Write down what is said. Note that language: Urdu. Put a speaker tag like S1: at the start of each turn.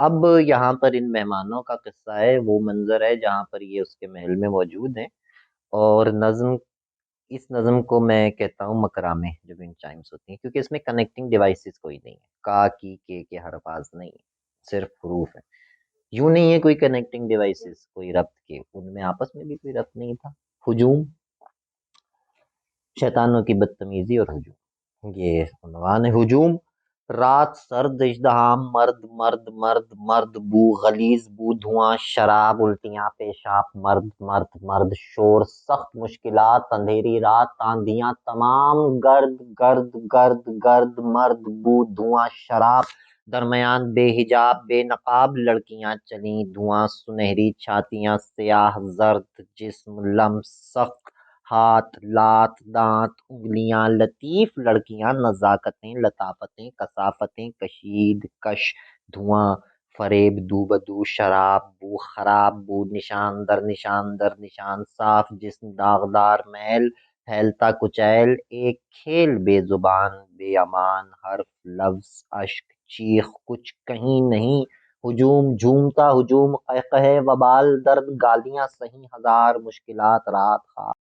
S1: اب یہاں پر ان مہمانوں کا قصہ ہے، وہ منظر ہے جہاں پر یہ اس کے محل میں موجود ہیں، اور اس نظم کو میں کہتا ہوں مکرامے جو ون چائمس ہوتی ہیں، کیونکہ اس میں کنیکٹنگ ڈیوائسز کوئی نہیں ہے، کا کی کے حرفاز نہیں ہے، صرف حروف ہیں۔ یوں نہیں ہے کوئی کنیکٹنگ ڈیوائسز، کوئی ربط کے، ان میں آپس میں بھی کوئی ربط نہیں تھا۔ ہجوم، شیطانوں کی بدتمیزی اور ہجوم، یہ عنوان ہے۔ ہجوم، رات سرد، اژدہام، مرد مرد مرد مرد، بو غلیظ بو، دھواں شراب، الٹیاں پیشاب، مرد مرد مرد، شور سخت، مشکلات، اندھیری رات، آندھیاں تمام، گرد گرد گرد گرد، مرد بو، دھواں شراب، درمیان بے حجاب بے نقاب لڑکیاں چلیں، دھواں سنہری چھاتیاں، سیاہ زرد جسم، لمس سخت، ہاتھ لات دانت انگلیاں، لطیف لڑکیاں، نزاکتیں لطافتیں کثافتیں، کشید کش، دھواں فریب، دو بدو، شراب بو، خراب بو، نشان در نشان در نشان، صاف جسم، داغدار میل، پھیلتا کچیل، ایک کھیل بے زبان بے امان، حرف لفظ اشک چیخ، کچھ کہیں نہیں، ہجوم جھومتا ہجوم، قہقہے وبال، درد گالیاں سہیں ہزار، مشکلات رات خواب۔